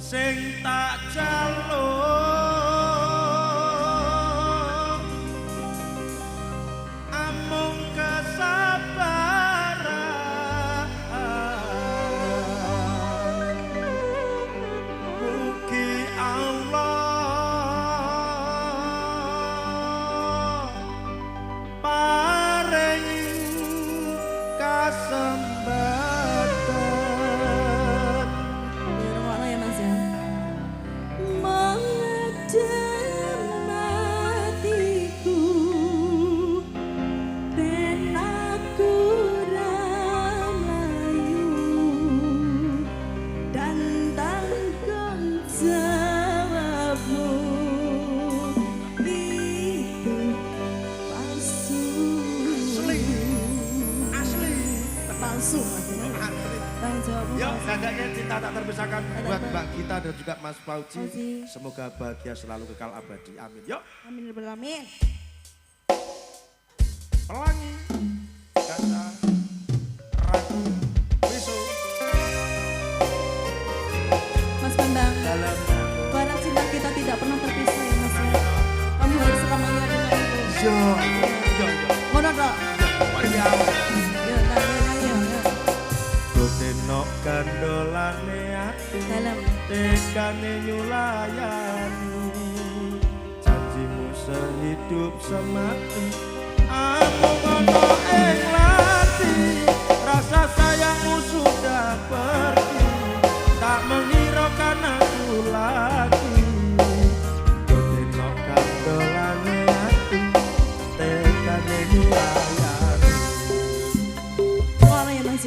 Sing tak jaluk amung kesabaran mugi Allah paring kasembatan. Yuk, dadanya cinta tak terpisahkan buat Mbak Gita dan juga Mas Fauzi. Semoga bahagia selalu kekal abadi. Amin. Yuk. Amin. Amin. Pelangi, Gata, Ratu, Wisu. Mas Bambang, dalam barang cinta kita tidak pernah terpisah ya Mas. Kamu harus selamanya dengan itu. Yo. Ngono kok. Iya. Deno kandolane ati dalam tekane nyulayani janjimu sehidup semati amung ono ing lati rasa sayangmu sudah pergi tak menghiraukan aku lagi deno kandolane ati tekane nyulayani. Ngono ya Mas.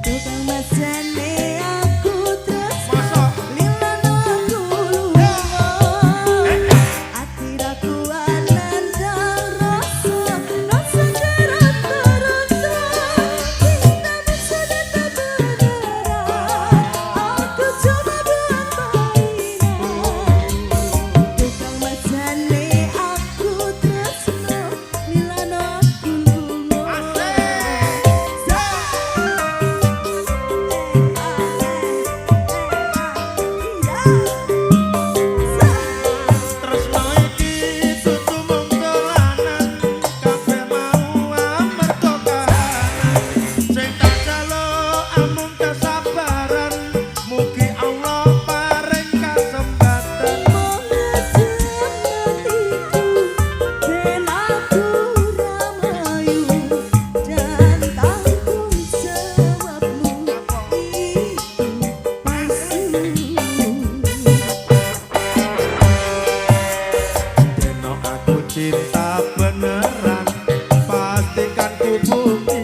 Tukang macane aku terus lilana dulu ati ra kuat nandang rasa jerat terus cinta bisa beneran aku coba buat mainan tukang macane aku terus lilana dulu Cinta beneran pastikan ku bukti